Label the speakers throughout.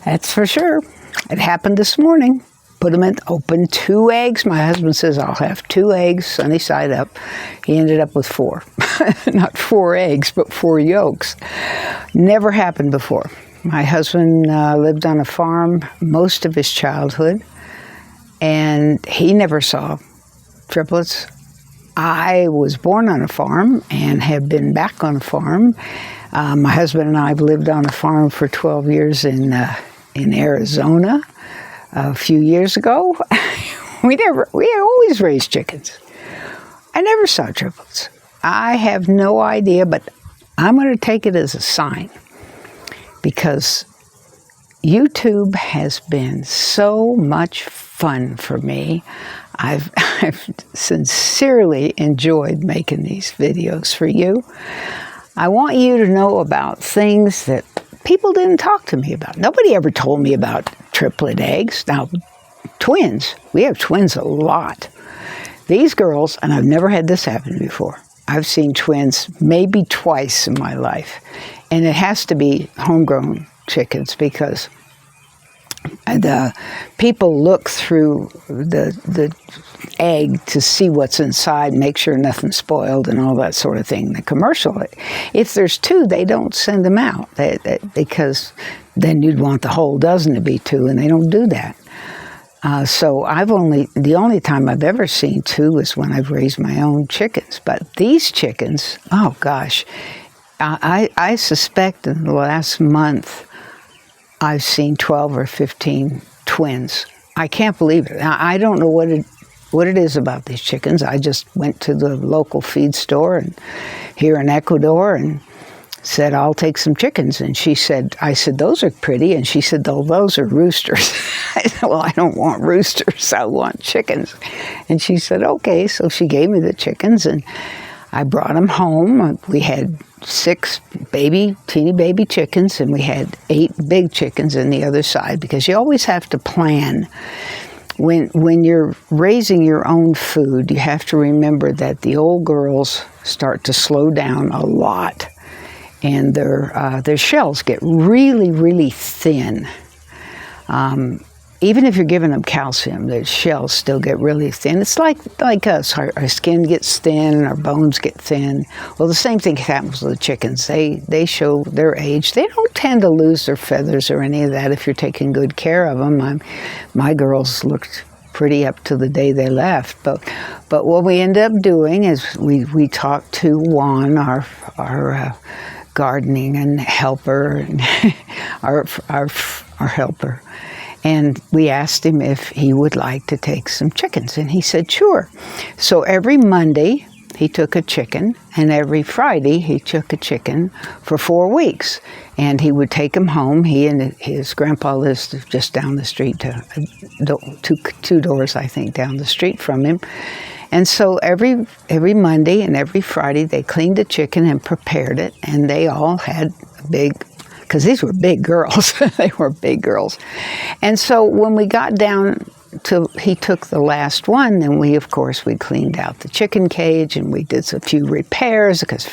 Speaker 1: That's for sure. It happened this morning. Put them in, opened 2 eggs. My husband says, I'll have 2 eggs, sunny side up. He ended up with 4. Not 4 eggs, but 4 yolks. Never happened before. My husband lived on a farm most of his childhood, and he never saw triplets. I was born on a farm and have been back on a farm. My husband and I have lived on a farm for 12 years in Arizona. A few years ago, we always raised chickens. I never saw triplets. I have no idea, but I'm going to take it as a sign, because YouTube has been so much fun for me. I've sincerely enjoyed making these videos for you. I want you to know about things that people didn't talk to me about. Nobody ever told me about triplet eggs. Now, twins. We have twins a lot. These girls, and I've never had this happen before. I've seen twins maybe twice in my life. And it has to be homegrown chickens, because the people look through the egg to see what's inside, make sure nothing's spoiled and all that sort of thing. The commercial, if there's 2, they don't send them out because then you'd want the whole dozen to be 2, and they don't do that. So the only time I've ever seen 2 is when I've raised my own chickens. But these chickens, oh gosh, I suspect in the last month I've seen 12 or 15 twins. I can't believe it. I don't know what it is about these chickens. I just went to the local feed store here in Ecuador and said, I'll take some chickens. And I said, those are pretty. And she said, oh, those are roosters. I said, well, I don't want roosters. I want chickens. And she said, okay. So she gave me the chickens, and I brought them home. We had 6 teeny baby chickens, and we had 8 big chickens on the other side, because you always have to plan. When you're raising your own food, you have to remember that the old girls start to slow down a lot, and their shells get really, really thin. Even if you're giving them calcium, their shells still get really thin. It's like us. Our skin gets thin, our bones get thin. Well, the same thing happens with the chickens. They show their age. They don't tend to lose their feathers or any of that if you're taking good care of them. My girls looked pretty up to the day they left. But what we ended up doing is we talked to Juan, our gardening and helper, and our helper. And we asked him if he would like to take some chickens, and he said, sure. So every Monday, he took a chicken, and every Friday, he took a chicken for 4 weeks. And he would take them home. He and his grandpa lives just down the street, two doors, I think, down the street from him. And so every Monday and every Friday, they cleaned the chicken and prepared it, and they all had a big, because these were big girls. They were big girls. And so when we got down to, he took the last one, then we cleaned out the chicken cage, and we did a few repairs, because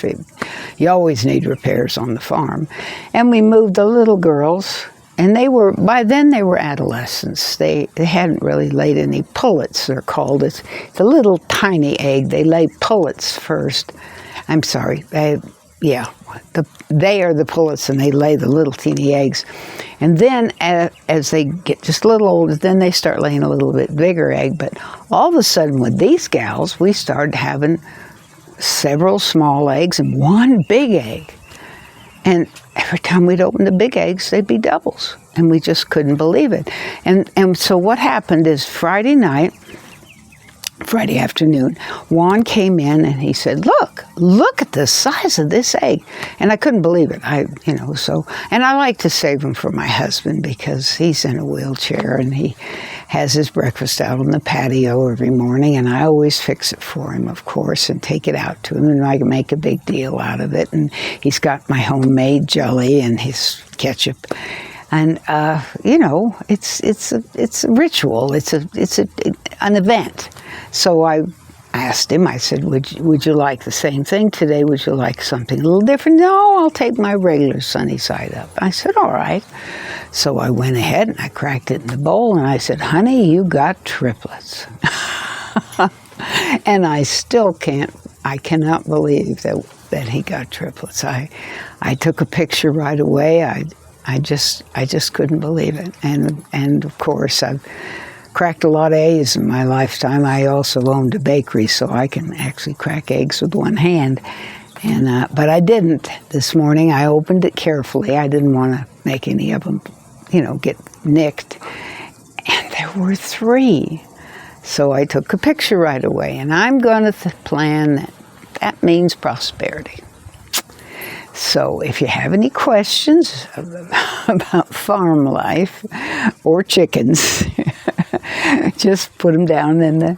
Speaker 1: you always need repairs on the farm. And we moved the little girls, and by then they were adolescents. They hadn't really laid any pullets, they're called. It's the little tiny egg. They lay pullets first. I'm sorry. They are the pullets, and they lay the little teeny eggs. And then as they get just a little older, then they start laying a little bit bigger egg. But all of a sudden with these gals, we started having several small eggs and 1 big egg. And every time we'd open the big eggs, they'd be doubles. And we just couldn't believe it. And so what happened is Friday afternoon, Juan came in and he said, look at the size of this egg. And I couldn't believe it. And I like to save them for my husband, because he's in a wheelchair and he has his breakfast out on the patio every morning, and I always fix it for him, of course, and take it out to him, and I can make a big deal out of it. And he's got my homemade jelly and his ketchup. And it's a ritual. It's an event. So I asked him. I said, "Would you like the same thing today? Would you like something a little different?" "No, I'll take my regular sunny side up." I said, "All right." So I went ahead and I cracked it in the bowl and I said, honey, you got triplets. And I still cannot believe that he got triplets. I took a picture right away. I just couldn't believe it. And of course, I've cracked a lot of eggs in my lifetime. I also owned a bakery, so I can actually crack eggs with one hand. But I didn't this morning. I opened it carefully. I didn't want to make any of them, get nicked. And there were 3. So I took a picture right away. And I'm going to plan that means prosperity. So if you have any questions about farm life or chickens, just put them down in the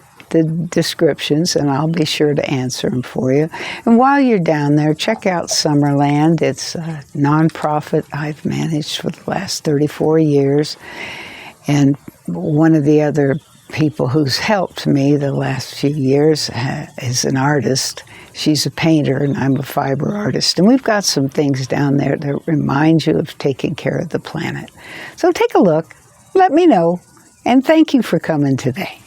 Speaker 1: descriptions and I'll be sure to answer them for you. And while you're down there, check out Summerland. It's a nonprofit I've managed for the last 34 years. And one of the other people who's helped me the last few years is an artist. She's a painter and I'm a fiber artist. And we've got some things down there that remind you of taking care of the planet. So take a look, let me know, and thank you for coming today.